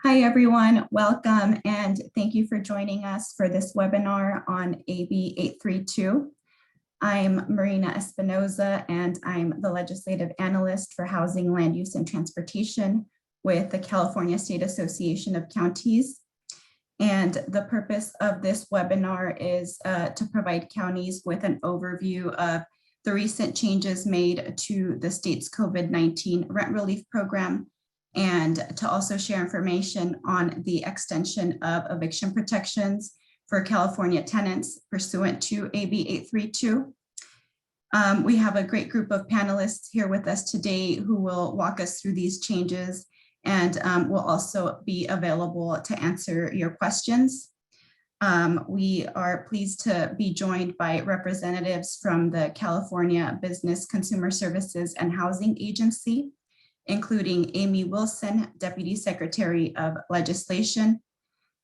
Hi, everyone. Welcome, and thank you for joining us for this webinar on AB 832. I'm Marina Espinoza, and I'm the Legislative Analyst for Housing, Land Use, and Transportation with the California State Association of Counties. And the purpose of this webinar is to provide counties with an overview of the recent changes made to the state's COVID-19 rent relief program, and to also share information on the extension of eviction protections for California tenants pursuant to AB 832. We have a great group of panelists here with us today who will walk us through these changes, and will also be available to answer your questions. We are pleased to be joined by representatives from the California Business Consumer Services and Housing Agency, including Amy Wilson, Deputy Secretary of Legislation,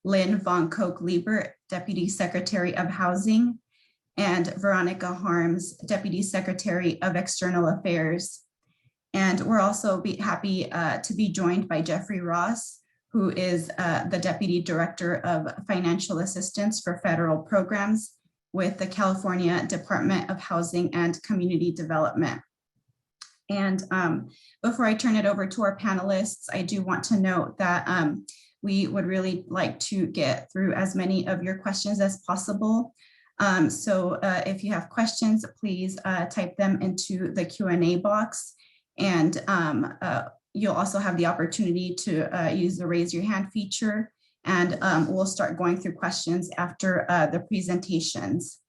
Lynn Von Koch-Liebert, Deputy Secretary of Housing, and Veronica Harms, Deputy Secretary of External Affairs. And we're also happy to be joined by Jeffrey Ross, who is the Deputy Director of Financial Assistance for Federal Programs with the California Department of Housing and Community Development. And before I turn it over to our panelists, I do want to note that we would really like to get through as many of your questions as possible. So if you have questions, please type them into the Q&A box. And you'll also have the opportunity to use the raise your hand feature. And we'll start going through questions after the presentations.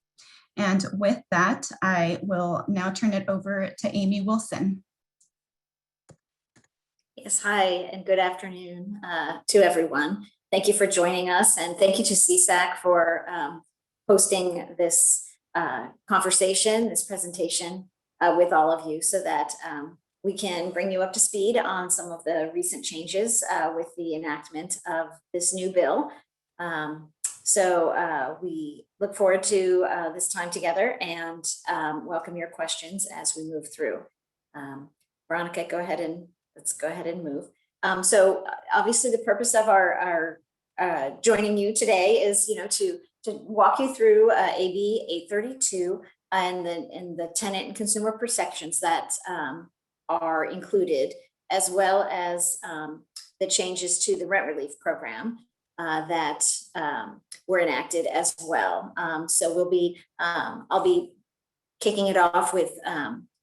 And with that, I will now turn it over to Amy Wilson. Yes, hi, and good afternoon to everyone. Thank you for joining us, and thank you to CSAC for hosting this conversation, this presentation with all of you, so that we can bring you up to speed on some of the recent changes with the enactment of this new bill. So we look forward to this time together and welcome your questions as we move through. Veronica, let's go ahead and move. So obviously the purpose of our joining you today is, to walk you through AB 832 and the tenant and consumer protections that are included, as well as the changes to the rent relief program that were enacted as well. So I'll be kicking it off with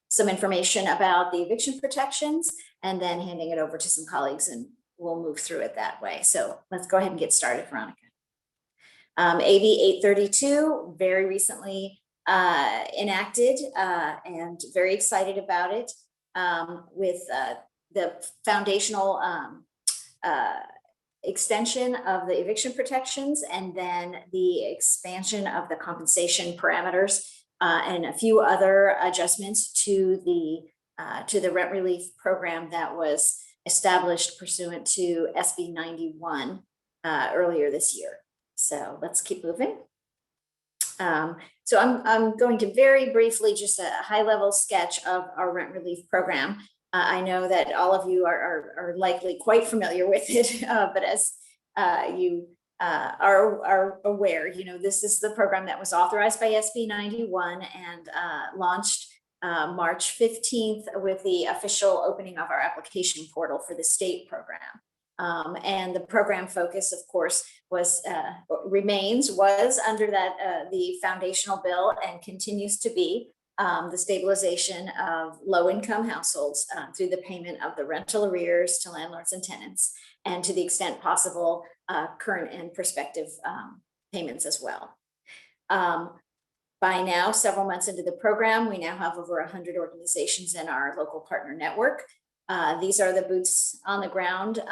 some information about the eviction protections, and then handing it over to some colleagues, and we'll move through it that way. So let's go ahead and get started, Veronica. AB 832, very recently enacted, and very excited about it, with the foundational extension of the eviction protections, and then the expansion of the compensation parameters, and a few other adjustments to the rent relief program that was established pursuant to SB 91 earlier this year. So let's keep moving. So I'm going to very briefly, just a high-level sketch of our rent relief program. I know that all of you are likely quite familiar with it, but as you are aware, this is the program that was authorized by SB 91 and launched March 15th with the official opening of our application portal for the state program. And the program focus, of course, was under that the foundational bill, and continues to be the stabilization of low-income households through the payment of the rental arrears to landlords and tenants, and to the extent possible, current and prospective payments as well. By now, several months into the program, we now have over 100 organizations in our local partner network. These are the boots on the ground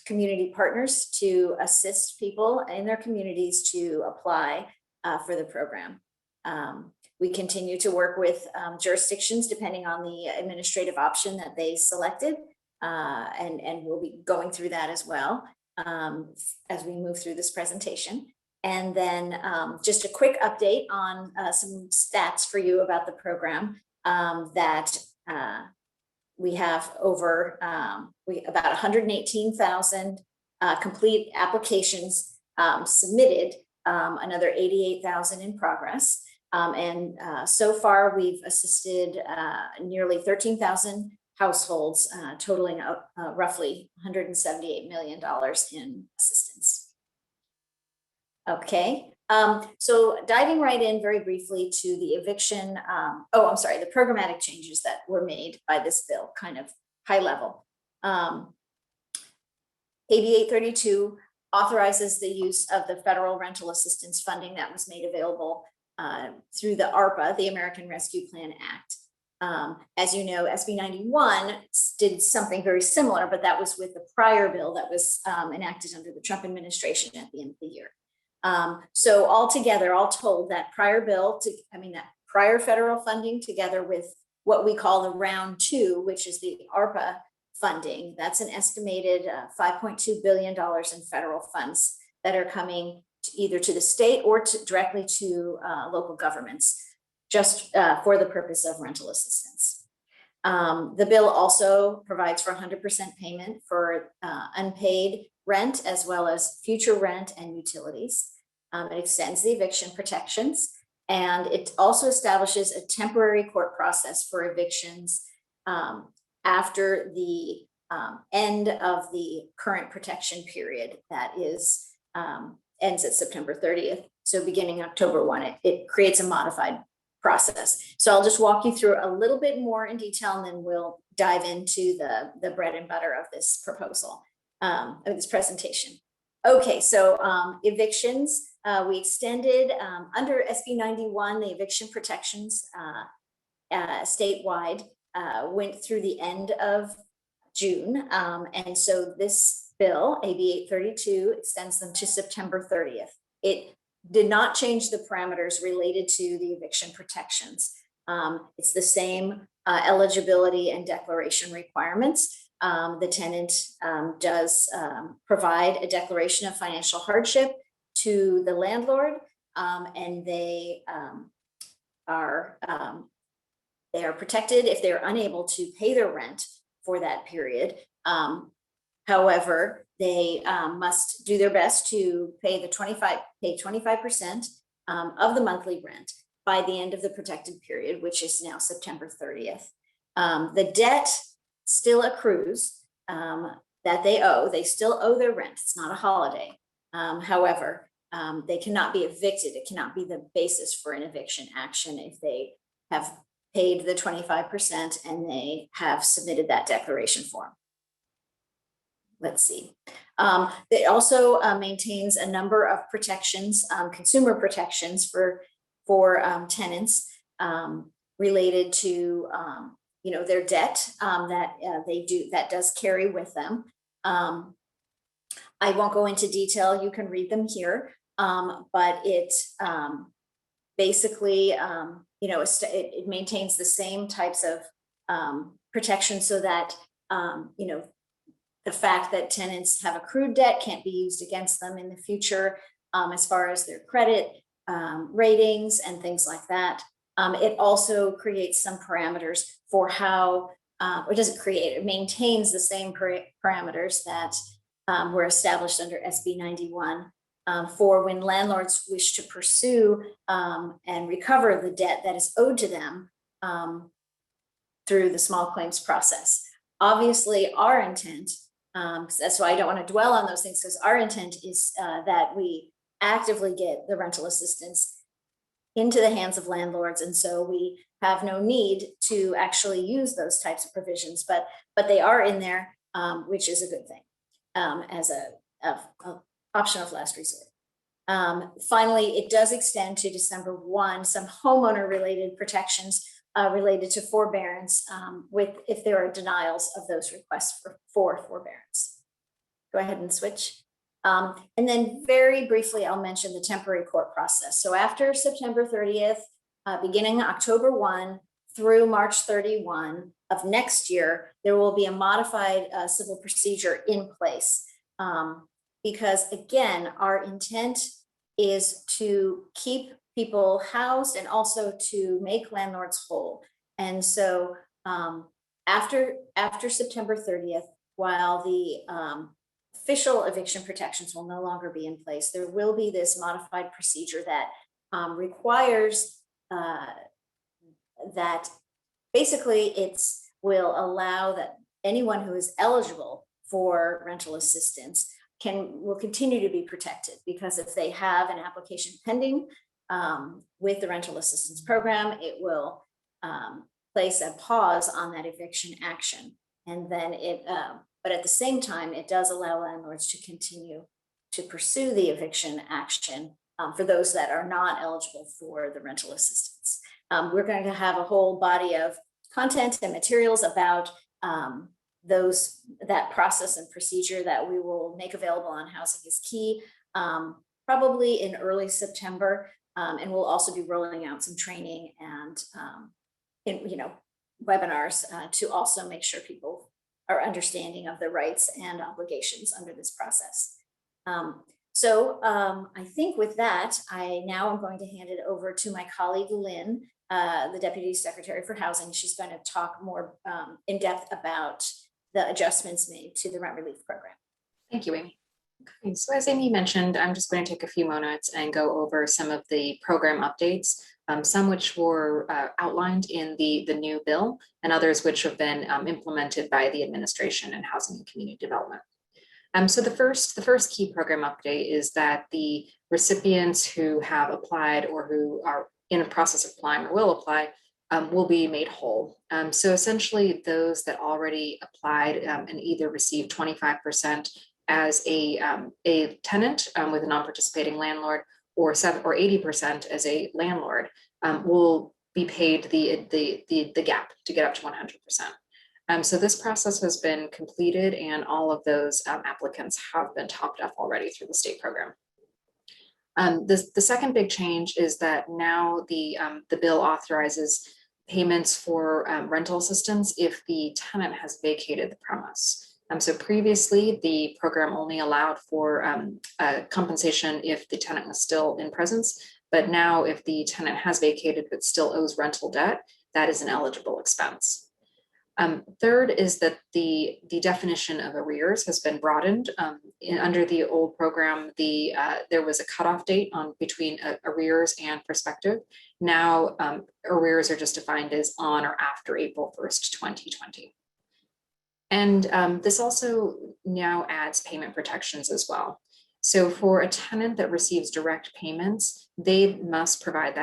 community partners to assist people in their communities to apply for the program. We continue to work with jurisdictions depending on the administrative option that they selected, and we'll be going through that as well as we move through this presentation. And then just a quick update on some stats for you about the program, that we have over about 118,000 complete applications submitted, another 88,000 in progress. So far we've assisted nearly 13,000 households, totaling roughly $178 million in assistance. Okay, so diving right in very briefly to the eviction, the programmatic changes that were made by this bill, kind of high level. AB 832 authorizes the use of the federal rental assistance funding that was made available through the ARPA, the American Rescue Plan Act. As you know, SB 91 did something very similar, but that was with the prior bill that was enacted under the Trump administration at the end of the year. So altogether, all told, that prior bill, that prior federal funding together with what we call the round two, which is the ARPA funding, that's an estimated $5.2 billion in federal funds that are coming either to the state or directly to local governments, just for the purpose of rental assistance. The bill also provides for 100% payment for unpaid rent, as well as future rent and utilities. It extends the eviction protections, and it also establishes a temporary court process for evictions after the end of the current protection period that is ends at September 30th. So beginning October 1, it creates a modified process. So I'll just walk you through a little bit more in detail, and then we'll dive into the bread and butter of this proposal, of this presentation. Okay, so evictions, we extended under SB 91, the eviction protections statewide went through the end of June. And so this bill, AB 832, extends them to September 30th. It did not change the parameters related to the eviction protections. It's the same eligibility and declaration requirements. The tenant does provide a declaration of financial hardship to the landlord, and they are protected if they're unable to pay their rent for that period. However, they must do their best to pay 25% of the monthly rent by the end of the protected period, which is now September 30th. The debt still accrues that they owe. They still owe their rent. It's not a holiday. However, they cannot be evicted. It cannot be the basis for an eviction action if they have paid the 25% and they have submitted that declaration form. Let's see. It also maintains a number of protections, consumer protections for tenants related to their debt that does carry with them. I won't go into detail. You can read them here, but it basically it maintains the same types of protection so that the fact that tenants have accrued debt can't be used against them in the future, as far as their credit ratings and things like that. It also creates some parameters for how, it maintains the same parameters that were established under SB 91 for when landlords wish to pursue and recover the debt that is owed to them through the small claims process. Obviously, our intent, that's why I don't want to dwell on those things, because our intent is that we actively get the rental assistance into the hands of landlords, and so we have no need to actually use those types of provisions, but they are in there, which is a good thing, as a option of last resort. Finally, it does extend to December 1 some homeowner related protections related to forbearance if there are denials of those requests for forbearance. Go ahead and switch. And then very briefly, I'll mention the temporary court process. So after September 30th, beginning October 1 through March 31 of next year, there will be a modified civil procedure in place. Because again, our intent is to keep people housed and also to make landlords whole. And so after September 30th, while the official eviction protections will no longer be in place. There will be this modified procedure that requires that basically will allow that anyone who is eligible for rental assistance will continue to be protected, because if they have an application pending with the rental assistance program, it will place a pause on that eviction action. And then but at the same time, it does allow landlords to continue to pursue the eviction action for those that are not eligible for the rental assistance. We're going to have a whole body of content and materials about that process and procedure that we will make available on Housing is Key, probably in early September. And we'll also be rolling out some training and webinars to also make sure people are understanding of their rights and obligations under this process. I think with that, I now am going to hand it over to my colleague, Lynn, the Deputy Secretary for Housing. She's going to talk more in depth about the adjustments made to the rent relief program. Thank you, Amy. Okay, so as Amy mentioned, I'm just going to take a few moments and go over some of the program updates, some which were outlined in the new bill, and others which have been implemented by the administration and Housing and Community Development. So the first key program update is that the recipients who have applied or who are in a process of applying or will apply will be made whole. So essentially those that already applied and either received 25% as a tenant with a non-participating landlord, or 80% as a landlord, will be paid the gap to get up to 100%. So this process has been completed, and all of those applicants have been topped up already through the state program. The second big change is that now the bill authorizes payments for rental assistance if the tenant has vacated the premise. So previously, the program only allowed for compensation if the tenant was still in presence, but now if the tenant has vacated but still owes rental debt, that is an eligible expense. Third is that the definition of arrears has been broadened. Under the old program, there was a cutoff date between arrears and prospective. Now arrears are just defined as on or after April 1st, 2020. And this also now adds payment protections as well. So for a tenant that receives direct payments, they must provide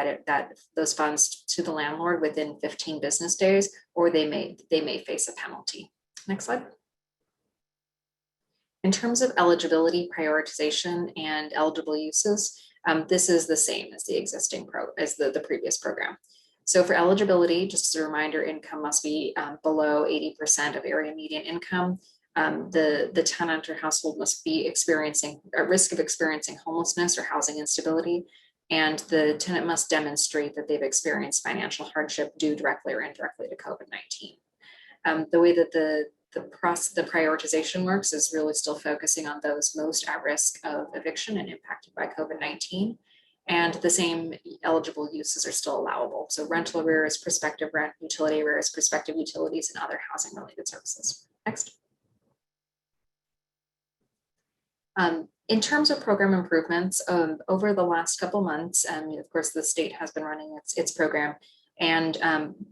those funds to the landlord within 15 business days, or they may face a penalty. Next slide. In terms of eligibility prioritization and eligible uses, this is the same as the existing the previous program. So for eligibility, just as a reminder, income must be below 80% of area median income. The tenant or household must be experiencing a risk of experiencing homelessness or housing instability, and the tenant must demonstrate that they've experienced financial hardship due directly or indirectly to COVID-19. The way that the prioritization works is really still focusing on those most at risk of eviction and impacted by COVID-19. And the same eligible uses are still allowable. So rental arrears, prospective rent, utility arrears, prospective utilities, and other housing related services. Next. In terms of program improvements, over the last couple months, of course, the state has been running its program. And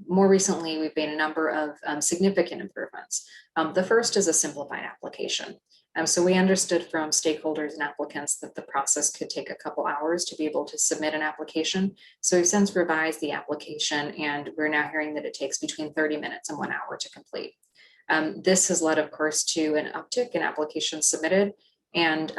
more recently, we've made a number of significant improvements. The first is a simplified application. So we understood from stakeholders and applicants that the process could take a couple hours to be able to submit an application. So we've since revised the application, and we're now hearing that it takes between 30 minutes and 1 hour to complete. This has led, of course, to an uptick in applications submitted and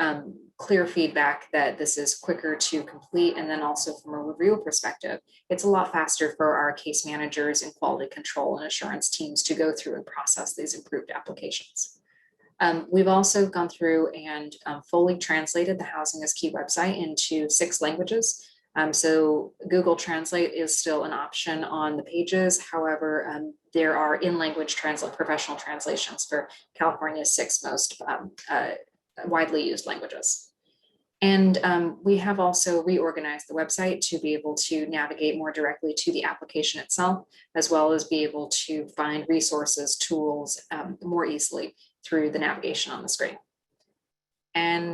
clear feedback that this is quicker to complete. And then also from a review perspective, it's a lot faster for our case managers and quality control and assurance teams to go through and process these improved applications. We've also gone through and fully translated the Housing is Key website into 6 languages. So Google Translate is still an option on the pages. However, there are in-language professional translations for California's 6 most widely used languages. And we have also reorganized the website to be able to navigate more directly to the application itself, as well as be able to find resources, tools more easily through the navigation on the screen.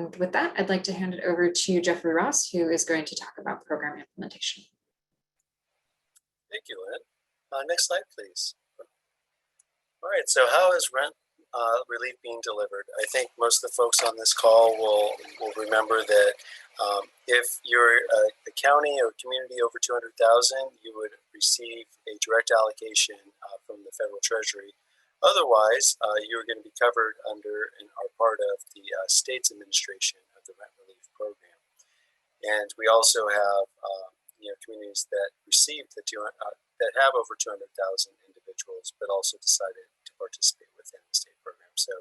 And with that, I'd like to hand it over to Jeffrey Ross, who is going to talk about program implementation. Thank you, Lynn. Next slide, please. All right, so how is rent relief being delivered? I think most of the folks on this call will remember that if you're a county or community over 200,000, you would receive a direct allocation from the federal treasury. Otherwise, you're going to be covered under and are part of the state's administration of the rent relief program. And we also have communities that receive that have over 200,000 individuals, but also decided to participate within the state program. So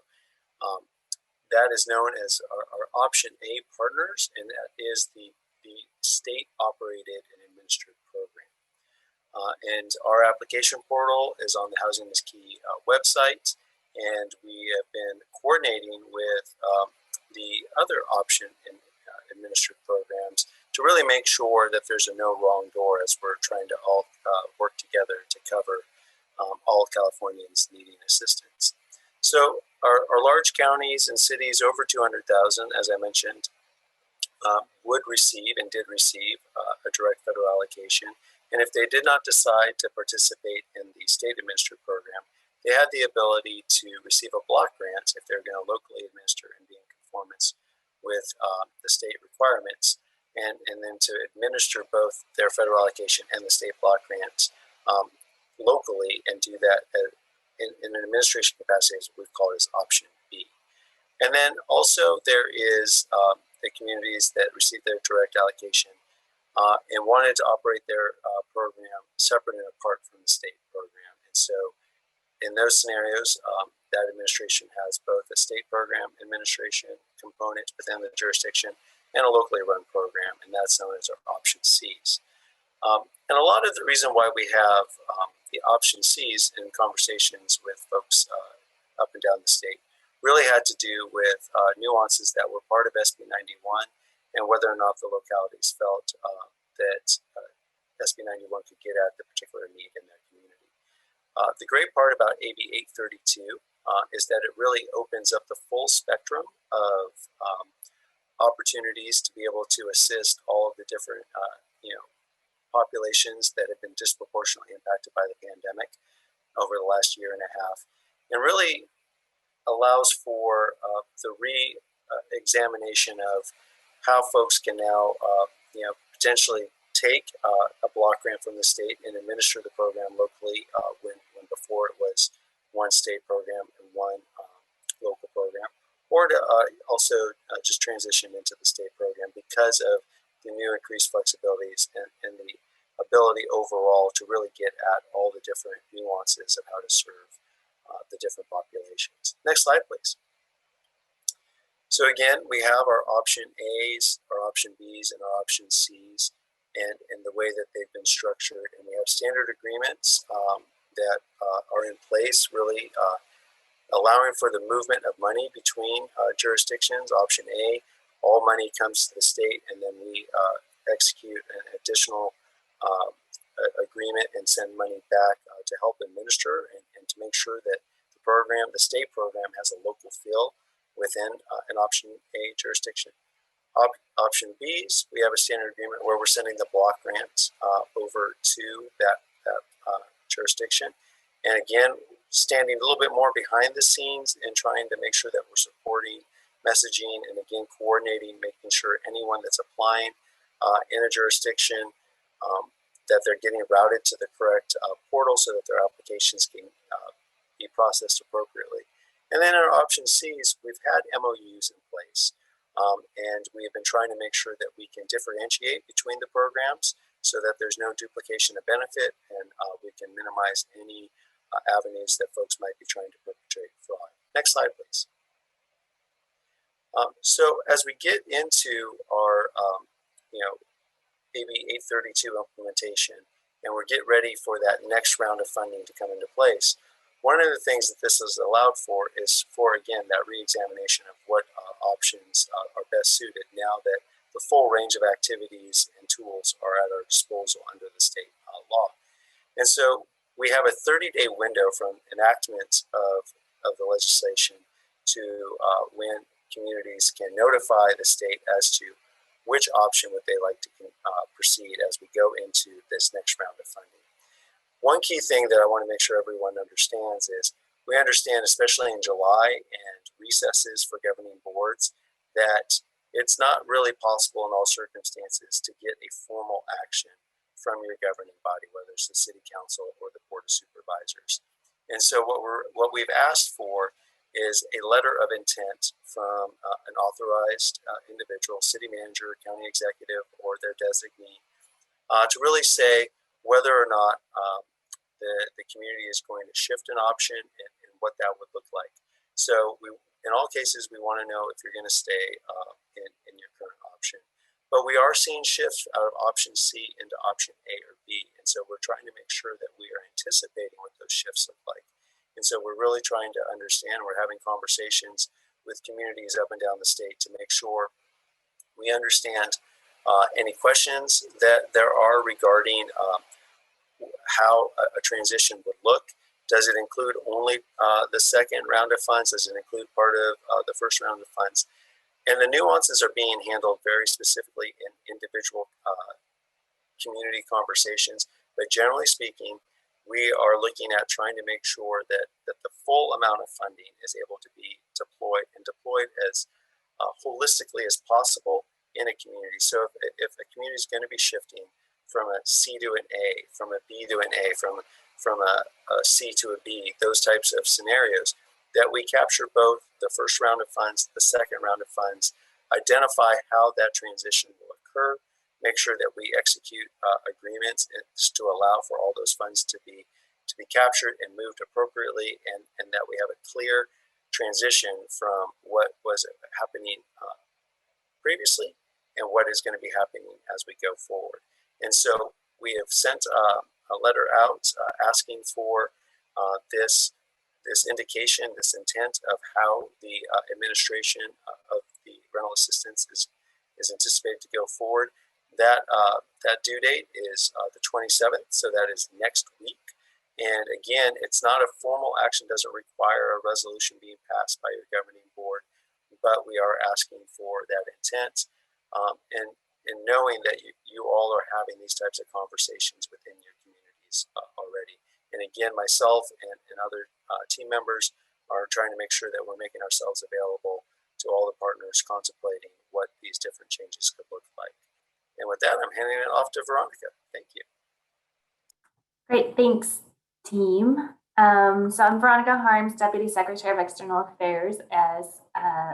that is known as our Option A partners, and that is the state operated and administered program. And our application portal is on the Housing is Key website, and we have been coordinating with the other option in administered programs to really make sure that there's a no wrong door as we're trying to all work together to cover all Californians needing assistance. So our large counties and cities over 200,000, as I mentioned, would receive and did receive a direct federal allocation. And if they did not decide to participate in the state administered program, they had the ability to receive a block grant if they're going to locally administer and be in conformance with the state requirements, and then to administer both their federal allocation and the state block grants locally, and do that in an administration capacity, as we've called as Option B. And then also there is the communities that receive their direct allocation and wanted to operate their program separate and apart from the state program. And so in those scenarios, that administration has both a state program administration component within the jurisdiction and a locally run program, and that's known as our Option Cs. And a lot of the reason why we have the Option Cs in conversations with folks up and down the state really had to do with nuances that were part of SB 91 and whether or not the localities felt that SB 91 could get at the particular need in their community. The great part about AB 832 is that it really opens up the full spectrum of opportunities to be able to assist all of the different populations that have been disproportionately impacted by the pandemic over the last year and a half, and really allows for the re-examination of how folks can now potentially take a block grant from the state and administer the program locally when before it was one state program and one local program, or to also just transition into the state program because of the new increased flexibilities and the ability overall to really get at all the different nuances of how to serve the different populations. Next slide, please. So again, we have our Option A's, our Option B's, and our Option C's, and the way that they've been structured. And we have standard agreements that are in place, really allowing for the movement of money between jurisdictions. Option A, all money comes to the state, and then we execute an additional agreement and send money back to help administer and to make sure that the state program, has a local feel within an Option A jurisdiction. Option B's, we have a standard agreement where we're sending the block grants over to that jurisdiction. And again, standing a little bit more behind the scenes and trying to make sure that we're supporting messaging and again coordinating, making sure anyone that's applying in a jurisdiction that they're getting routed to the correct portal so that their applications can be processed appropriately. And then in our Option C's, we've had MOUs in place, and we have been trying to make sure that we can differentiate between the programs so that there's no duplication of benefit, and we can minimize any avenues that folks might be trying to perpetrate fraud. Next slide, please. So as we get into our AB 832 implementation, and we're getting ready for that next round of funding to come into place, one of the things that this has allowed for is for, again, that re-examination of what options are best suited now that the full range of activities and tools are at our disposal under the state law. And so we have a 30-day window from enactment of the legislation to when communities can notify the state as to which option would they like to proceed as we go into this next round of funding. One key thing that I want to make sure everyone understands is we understand, especially in July and recesses for governing boards, that it's not really possible in all circumstances to get a formal action from your governing body, whether it's the city council or the board of supervisors. And so what we've asked for is a letter of intent from an authorized individual, city manager, county executive, or their designee, to really say whether or not the community is going to shift an option and what that would look like. So in all cases, we want to know if you're going to stay in your current option. But we are seeing shifts out of option C into option A or B. And so we're trying to make sure that we are anticipating what those shifts look like. And so we're really trying to understand, we're having conversations with communities up and down the state to make sure we understand any questions that there are regarding how a transition would look. Does it include only the second round of funds? Does it include part of the first round of funds? And the nuances are being handled very specifically in individual community conversations. But generally speaking, we are looking at trying to make sure that the full amount of funding is able to be deployed as holistically as possible in a community. So if a community is going to be shifting from a C to an A, from a B to an A, from a C to a B, those types of scenarios, that we capture both the first round of funds, the second round of funds, identify how that transition will occur, make sure that we execute agreements to allow for all those funds to be captured and moved appropriately, and that we have a clear transition from what was happening previously and what is going to be happening as we go forward. And so we have sent a letter out asking for this indication, this intent of how the administration of the rental assistance is anticipated to go forward. That due date is the 27th, so that is next week. And again, it's not a formal action, doesn't require a resolution being passed by your governing board, but we are asking for that intent, and knowing that you all are having these types of conversations within your communities already. And again, myself and other team members are trying to make sure that we're making ourselves available to all the partners contemplating what these different changes could look like. And with that, I'm handing it off to Veronica. Thank you. Great, thanks, team. So I'm Veronica Harms, Deputy Secretary of External Affairs, as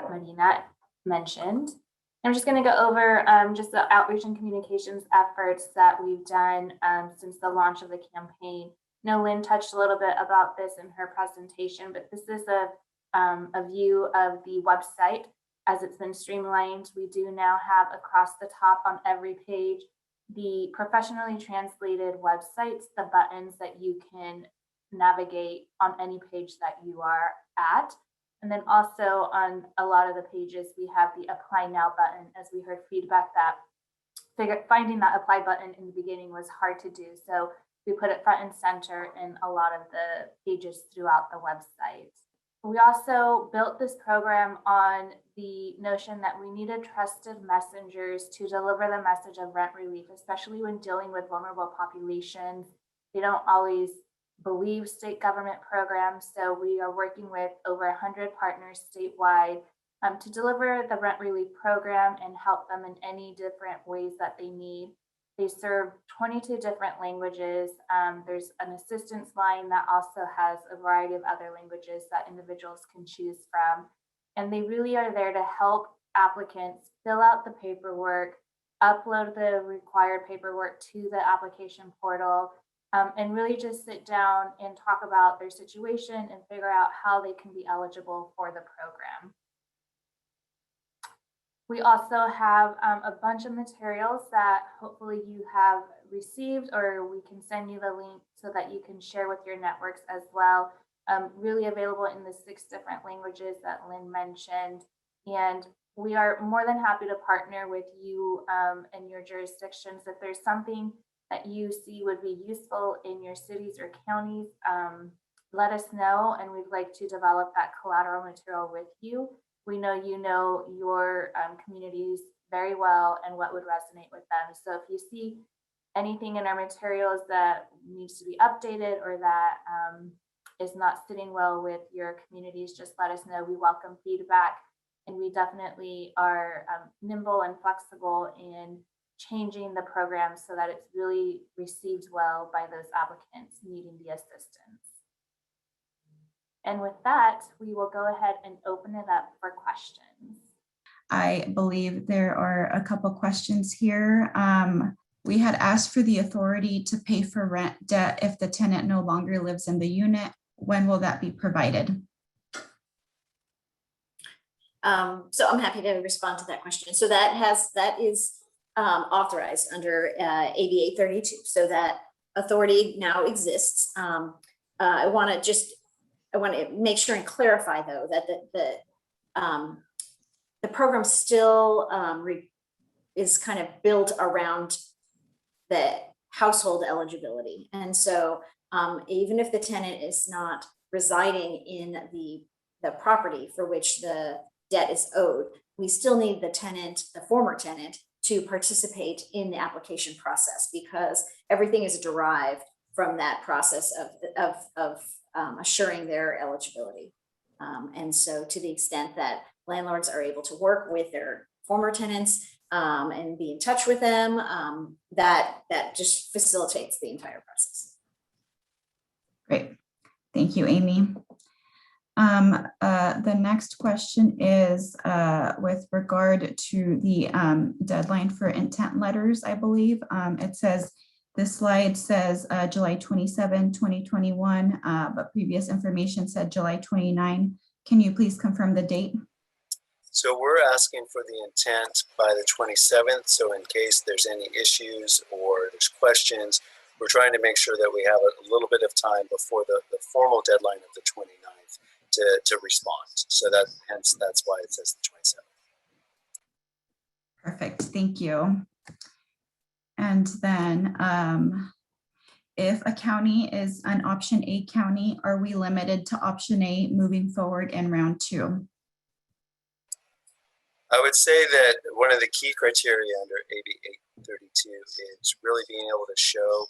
Marina mentioned. I'm just going to go over just the outreach and communications efforts that we've done since the launch of the campaign. I know Lynn touched a little bit about this in her presentation, but this is a view of the website as it's been streamlined. We do now have across the top on every page the professionally translated websites, the buttons that you can navigate on any page that you are at. And then also on a lot of the pages, we have the apply now button, as we heard feedback that finding that apply button in the beginning was hard to do. So we put it front and center in a lot of the pages throughout the website. We also built this program on the notion that we needed trusted messengers to deliver the message of rent relief, especially when dealing with vulnerable populations. They don't always believe state government programs, so we are working with over 100 partners statewide to deliver the rent relief program and help them in any different ways that they need. They serve 22 different languages. There's an assistance line that also has a variety of other languages that individuals can choose from. And they really are there to help applicants fill out the paperwork, upload the required paperwork to the application portal, and really just sit down and talk about their situation and figure out how they can be eligible for the program. We also have a bunch of materials that hopefully you have received, or we can send you the link so that you can share with your networks as well. Really available in the 6 different languages that Lynn mentioned. And we are more than happy to partner with you and your jurisdictions. If there's something that you see would be useful in your cities or counties, let us know, and we'd like to develop that collateral material with you. We know you know your communities very well and what would resonate with them. So if you see anything in our materials that needs to be updated or that is not sitting well with your communities, just let us know. We welcome feedback, and we definitely are nimble and flexible in changing the program so that it's really received well by those applicants needing the assistance. And with that, we will go ahead and open it up for questions. I believe there are a couple questions here. We had asked for the authority to pay for rent debt if the tenant no longer lives in the unit. When will that be provided? So I'm happy to respond to that question. So that is authorized under AB 832. So that authority now exists. I want to make sure and clarify though that the program still is kind of built around the household eligibility. And so even if the tenant is not residing in the property for which the debt is owed, we still need the tenant, the former tenant, to participate in the application process, because everything is derived from that process of assuring their eligibility. And so to the extent that landlords are able to work with their former tenants and be in touch with them, that just facilitates the entire process. Great. Thank you, Amy. The next question is with regard to the deadline for intent letters, I believe. It says, this slide says July 27, 2021, but previous information said July 29. Can you please confirm the date? So we're asking for the intent by the 27th. So in case there's any issues or there's questions, we're trying to make sure that we have a little bit of time before the formal deadline of the 29th to respond. So that's why it says the 27th. Perfect, thank you. And then if a county is an option A county, are we limited to option A moving forward in round 2? I would say that one of the key criteria under AB 832 is really being able to show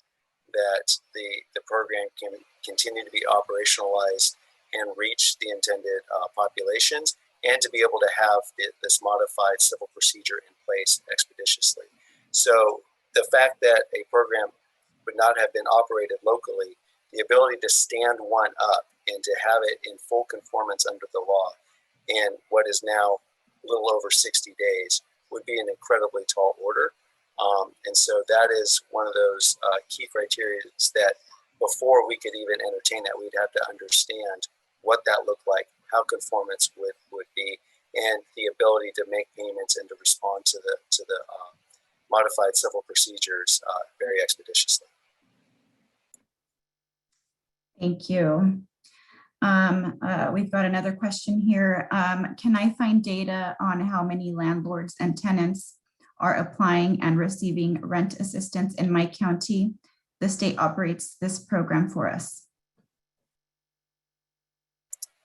that the program can continue to be operationalized and reach the intended populations, and to be able to have this modified civil procedure in place expeditiously. So the fact that a program would not have been operated locally, the ability to stand one up and to have it in full conformance under the law in what is now a little over 60 days would be an incredibly tall order. And so that is one of those key criteria that before we could even entertain that, we'd have to understand what that looked like, how conformance would be, and the ability to make payments and to respond to the modified civil procedures very expeditiously. Thank you. We've got another question here. Can I find data on how many landlords and tenants are applying and receiving rent assistance in my county? The state operates this program for us.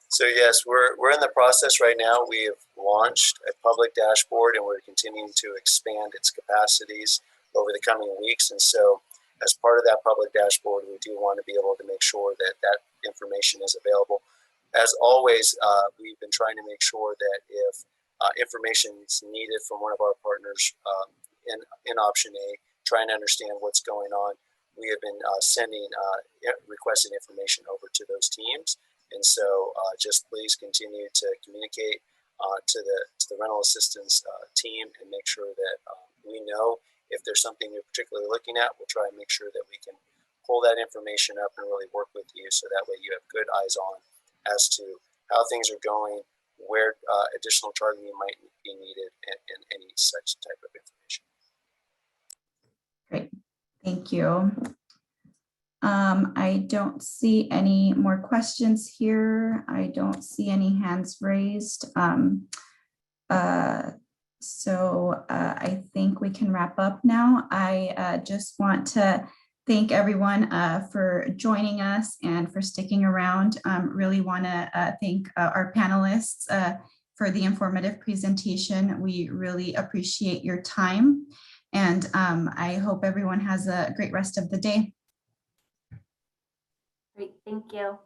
So yes, we're in the process right now. We have launched a public dashboard and we're continuing to expand its capacities over the coming weeks. And so as part of that public dashboard, we do want to be able to make sure that that information is available. As always, we've been trying to make sure that if information is needed from one of our partners in option A, trying to understand what's going on, we have been requesting information over to those teams. And so just please continue to communicate to the rental assistance team and make sure that we know if there's something you're particularly looking at. We'll try and make sure that we can pull that information up and really work with you, so that way you have good eyes on as to how things are going, where additional targeting might be needed, and any such type of information. Great, thank you. I don't see any more questions here. I don't see any hands raised. So I think we can wrap up now. I just want to thank everyone for joining us and for sticking around. Really want to thank our panelists, for the informative presentation. We really appreciate your time, and I hope everyone has a great rest of the day. Great, thank you.